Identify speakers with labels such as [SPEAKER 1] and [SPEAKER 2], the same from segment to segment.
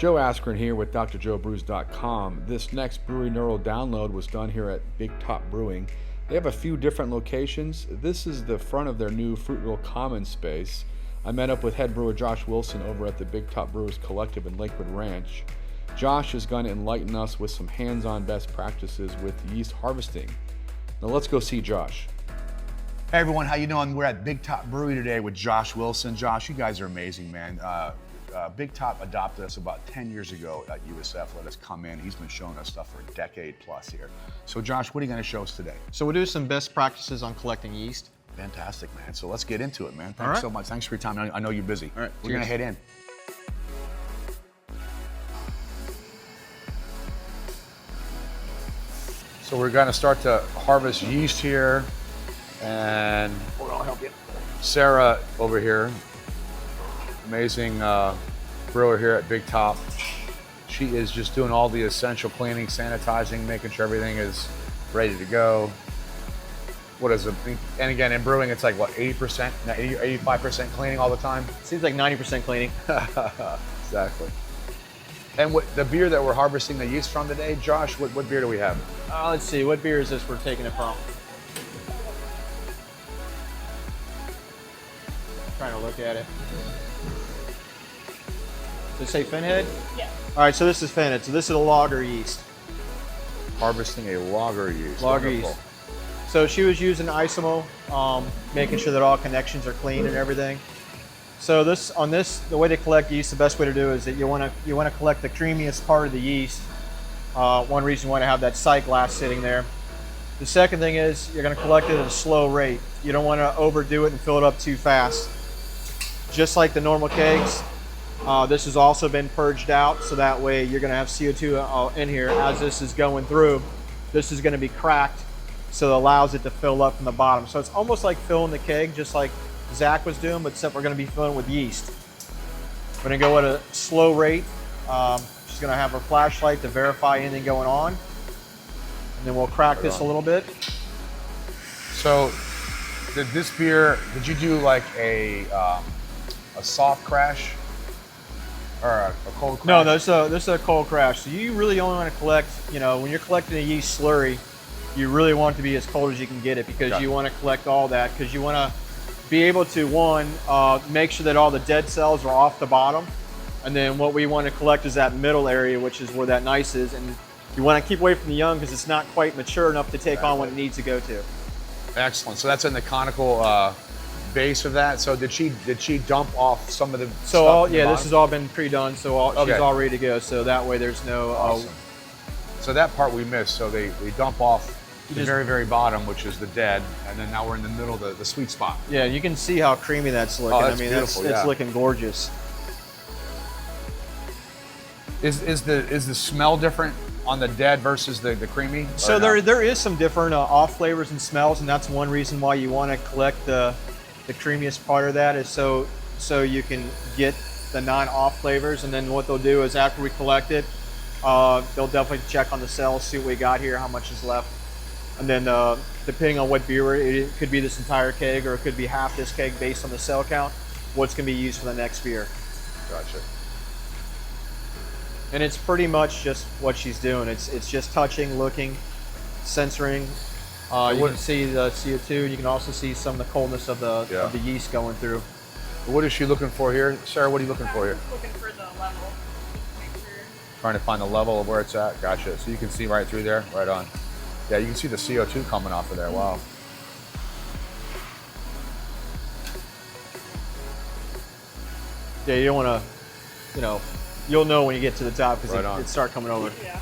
[SPEAKER 1] Joe Askren here with drjoebrews.com. This next brewery neural download was done here at Big Top Brewing. They have a few different locations. This is the front of their new Fruitville Commons space. I met up with head brewer Josh Wilson over at the Big Top Brewers Collective in Lakewood Ranch. Josh is going to enlighten us with some hands-on best practices with yeast harvesting. Now let's go see Josh.
[SPEAKER 2] Hey everyone, how you doing? We're at Big Top Brewery today with Josh Wilson. Josh, you guys are amazing, man. Big Top adopted us about 10 years ago at USF, let us come in. He's been showing us stuff for a decade plus here. So Josh, what are you gonna show us today?
[SPEAKER 3] So we'll do some best practices on collecting yeast.
[SPEAKER 2] Fantastic, man. So let's get into it, man. Thanks so much. Thanks for your time. I know you're busy.
[SPEAKER 3] All right,
[SPEAKER 2] we're gonna head in. So we're gonna start to harvest yeast here. And I'll help you. Sarah over here, amazing brewer here at Big Top. She is just doing all the essential cleaning, sanitizing, making sure everything is ready to go. What is it? And again, in brewing, it's like what, 80%, 85% cleaning all the time?
[SPEAKER 3] Seems like 90% cleaning.
[SPEAKER 2] Exactly. And what the beer that we're harvesting the yeast from today, Josh, what beer do we have?
[SPEAKER 3] Let's see, what beer is this we're taking it from? Trying to look at it. Does it say Finhead? Yeah. All right, so this is Finhead. So this is a lager yeast.
[SPEAKER 2] Harvesting a lager yeast.
[SPEAKER 3] Lager
[SPEAKER 2] Wonderful.
[SPEAKER 3] yeast. So she was using isomo, making sure that all connections are clean and everything. So the way to collect yeast, the best way to do is that you want to collect the creamiest part of the yeast. One reason you want to have that sight glass sitting there. The second thing is you're going to collect it at a slow rate. You don't want to overdo it and fill it up too fast. Just like the normal kegs, this has also been purged out, so that way you're going to have CO2 in here. As this is going through, this is going to be cracked, so it allows it to fill up from the bottom. So it's almost like filling the keg, just like Zach was doing, but except we're going to be filling with yeast. We're going to go at a slow rate. She's going to have her flashlight to verify anything going on, and then we'll crack this a little bit.
[SPEAKER 2] So, did you do like a soft crash or a cold crash?
[SPEAKER 3] No, this is a cold crash. So you really only want to collect, when you're collecting a yeast slurry, you really want it to be as cold as you can get it, because you want to collect all that, because you want to be able to, make sure that all the dead cells are off the bottom. And then what we want to collect is that middle area, which is where that nice is. And you want to keep away from the young because it's not quite mature enough to take on what it needs to go to.
[SPEAKER 2] Excellent. So that's in the conical base of that. So did she dump off some of the stuff in the bottom?
[SPEAKER 3] This has all been pre-done, so she's all ready to go. So that way there's no.
[SPEAKER 2] Awesome. So that part we missed. So they dump off the very, very bottom, which is the dead, and then now we're in the middle, the sweet spot.
[SPEAKER 3] Yeah, you can see how creamy that's looking.
[SPEAKER 2] Oh, that's beautiful.
[SPEAKER 3] It's looking gorgeous.
[SPEAKER 2] Is the smell different on the dead versus the creamy?
[SPEAKER 3] So there is some different off flavors and smells, and that's one reason why you want to collect the creamiest part of that, is so you can get the non-off flavors. And then what they'll do is after we collect it, they'll definitely check on the cells, see what we got here, how much is left. And then depending on what beer, it could be this entire keg or it could be half this keg based on the cell count, what's going to be used for the next beer.
[SPEAKER 2] Gotcha.
[SPEAKER 3] And it's pretty much just what she's doing. It's just touching, looking, censoring. You can see the CO2. You can also see some of the coldness of the yeast going through.
[SPEAKER 2] What is she looking for here? Sarah, what are you looking for here?
[SPEAKER 4] Looking for the level. Make sure.
[SPEAKER 2] Trying to find the level of where it's at. Gotcha. So you can see right through there, right on. Yeah, you can see the CO2 coming off of there. Wow.
[SPEAKER 3] Yeah, you don't want to, you'll know when you get to the top because it start coming over.
[SPEAKER 4] Yeah.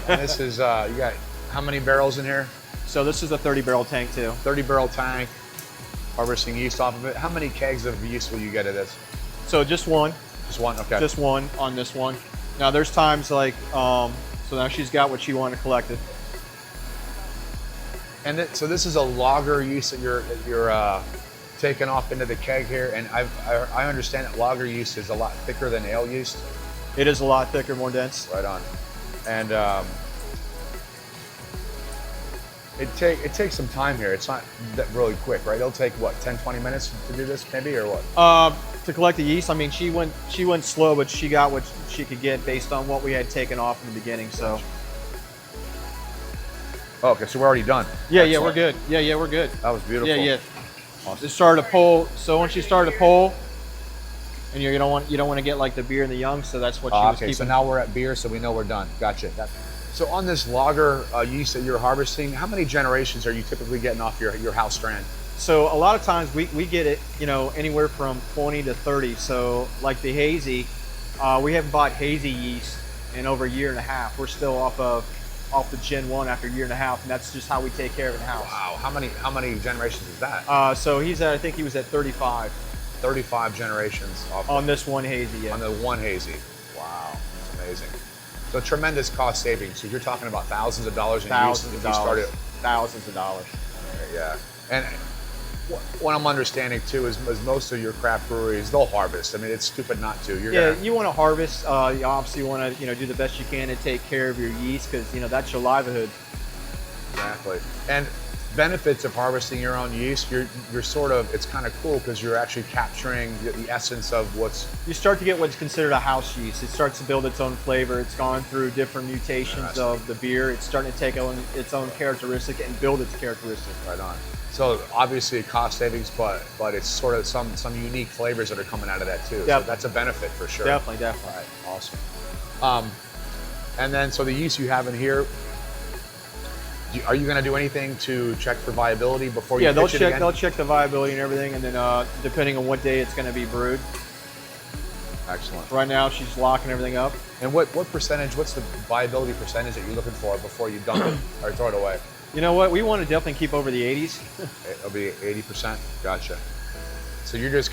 [SPEAKER 2] And this is, you got how many barrels in here?
[SPEAKER 3] So this is a 30-barrel tank too.
[SPEAKER 2] 30-barrel tank, harvesting yeast off of it. How many kegs of yeast will you get of this?
[SPEAKER 3] So just one.
[SPEAKER 2] Just one, okay.
[SPEAKER 3] Just one on this one. Now there's times like, so now she's got what she wanted collected.
[SPEAKER 2] And so this is a lager yeast that you're taking off into the keg here, and I understand that lager yeast is a lot thicker than ale yeast.
[SPEAKER 3] It is a lot thicker, more dense.
[SPEAKER 2] Right on. And it takes some time here. It's not that really quick, right? It'll take what, 10, 20 minutes to do this, maybe, or what?
[SPEAKER 3] To collect the yeast, I mean, she went slow, but she got what she could get based on what we had taken off in the beginning. So
[SPEAKER 2] Oh, okay, so we're already done.
[SPEAKER 3] yeah,
[SPEAKER 2] Excellent.
[SPEAKER 3] we're good. Yeah, we're good.
[SPEAKER 2] That was beautiful.
[SPEAKER 3] Yeah.
[SPEAKER 2] Awesome.
[SPEAKER 3] It started to pull. So once you start to pull, and you don't want to get like the beer and the young. So that's what she was
[SPEAKER 2] Okay,
[SPEAKER 3] keeping.
[SPEAKER 2] so now we're at beer, so we know we're done. Gotcha. So on this lager yeast that you're harvesting, how many generations are you typically getting off your house strand?
[SPEAKER 3] So a lot of times we get it, anywhere from 20 to 30. So like the hazy, we haven't bought hazy yeast in over a year and a half. We're still off the Gen 1 after a year and a half, and that's just how we take care of it in house.
[SPEAKER 2] Wow, how many generations is that?
[SPEAKER 3] So I think he was at 35
[SPEAKER 2] 35 generations
[SPEAKER 3] on this one hazy. Yeah.
[SPEAKER 2] on the one hazy. Wow, that's amazing. So tremendous cost savings. So you're talking about thousands of dollars in
[SPEAKER 3] Thousands
[SPEAKER 2] yeast
[SPEAKER 3] of
[SPEAKER 2] if you
[SPEAKER 3] dollars.
[SPEAKER 2] started.
[SPEAKER 3] Thousands of dollars.
[SPEAKER 2] Yeah, and what I'm understanding too is most of your craft breweries, they'll harvest. I mean, it's stupid not to.
[SPEAKER 3] You want to harvest. You obviously want to do the best you can to take care of your yeast because that's your livelihood.
[SPEAKER 2] Exactly. And benefits of harvesting your own yeast, you're sort of, it's kind of cool because you're actually capturing the essence of what's.
[SPEAKER 3] You start to get what's considered a house yeast. It starts to build its own flavor. It's gone through different mutations of the beer. It's starting to take its own characteristic and build its characteristic.
[SPEAKER 2] Right on. So obviously cost savings, but it's sort of some unique flavors that are coming out of that too.
[SPEAKER 3] Definitely.
[SPEAKER 2] So that's a benefit for sure.
[SPEAKER 3] Definitely.
[SPEAKER 2] All right, awesome. And then so the yeast you have in here, are you going to do anything to check for viability before you
[SPEAKER 3] Yeah,
[SPEAKER 2] pitch it again?
[SPEAKER 3] they'll check the viability and everything, and then depending on what day it's going to be brewed.
[SPEAKER 2] Excellent.
[SPEAKER 3] Right now, she's locking everything up.
[SPEAKER 2] And what percentage? What's the viability percentage that you're looking for before you dump it or throw it away?
[SPEAKER 3] You know what? We want to definitely keep over the 80s.
[SPEAKER 2] It'll be 80%. Gotcha. So you're just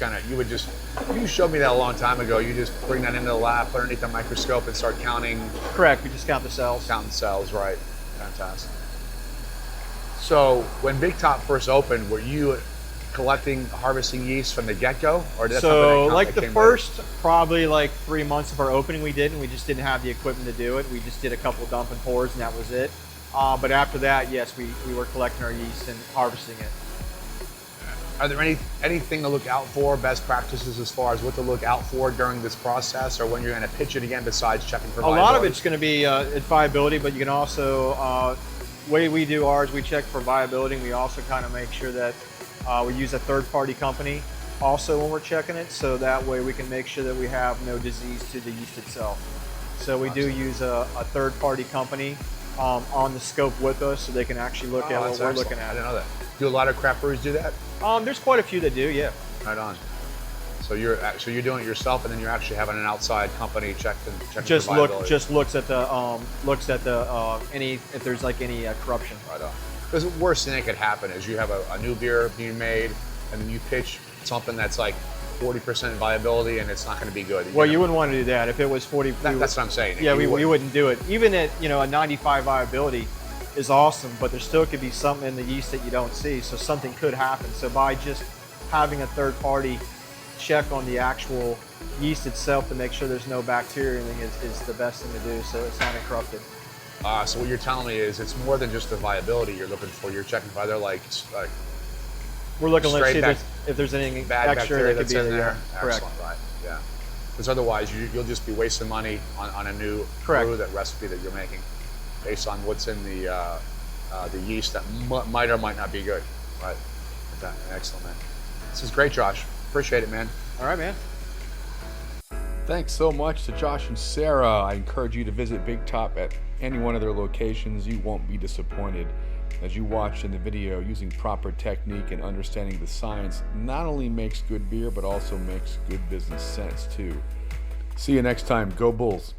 [SPEAKER 2] you showed me that a long time ago. You just bring that into the lab, put it underneath the microscope, and start counting.
[SPEAKER 3] Correct. We just count the cells.
[SPEAKER 2] Counting cells, right? Fantastic. So when Big Top first opened, were you harvesting yeast from the get-go, or did that
[SPEAKER 3] So like the first probably like 3 months of our opening we did, and we just didn't have the equipment to do it. We just did a couple of dump and pours, and that was it. But after that, yes, we were collecting our yeast and harvesting it.
[SPEAKER 2] Are there anything to look out for, best practices as far as what to look out for during this process, or when you're going to pitch it again, besides checking for viability?
[SPEAKER 3] A lot of it's going to be its viability, but you can also, way we do ours, we check for viability, and we also kind of make sure that we use a third-party company also when we're checking it, so that way we can make sure that we have no disease to the yeast itself. So we do use a third-party company on the scope with us, so they can actually look at what we're looking at.
[SPEAKER 2] I didn't know that. Do a lot of craft breweries do that?
[SPEAKER 3] There's quite a few that do, yeah.
[SPEAKER 2] Right on. So you're doing it yourself, and then you're actually having an outside company check for
[SPEAKER 3] Just
[SPEAKER 2] viability.
[SPEAKER 3] looks at the any if there's like any corruption.
[SPEAKER 2] Right on. Because the worst thing that could happen is you have a new beer being made, and then you pitch something that's like 40% viability, and it's not going to be good.
[SPEAKER 3] Well, you wouldn't want to do that if it was 40.
[SPEAKER 2] That's what I'm saying.
[SPEAKER 3] Yeah, we wouldn't do it. Even at a 95 viability is awesome, but there still could be something in the yeast that you don't see, so something could happen. So by just having a third party check on the actual yeast itself to make sure there's no bacteria or anything is the best thing to do, so it's not corrupted.
[SPEAKER 2] So what you're telling me is it's more than just the viability you're looking for. You're checking for other like
[SPEAKER 3] we're looking to see
[SPEAKER 2] straight
[SPEAKER 3] if there's anything
[SPEAKER 2] bad
[SPEAKER 3] extra
[SPEAKER 2] bacteria
[SPEAKER 3] that could
[SPEAKER 2] that's
[SPEAKER 3] be
[SPEAKER 2] in
[SPEAKER 3] there.
[SPEAKER 2] there.
[SPEAKER 3] Correct.
[SPEAKER 2] Excellent, right? Yeah. Because otherwise you'll just be wasting money on a new brew, that recipe that you're making, based on what's in the yeast that might or might not be good. Right. Excellent, man. This is great, Josh. Appreciate it, man.
[SPEAKER 3] All right, man.
[SPEAKER 1] Thanks so much to Josh and Sarah. I encourage you to visit Big Top at any one of their locations. You won't be disappointed. As you watched in the video, using proper technique and understanding the science not only makes good beer, but also makes good business sense too. See you next time. Go Bulls.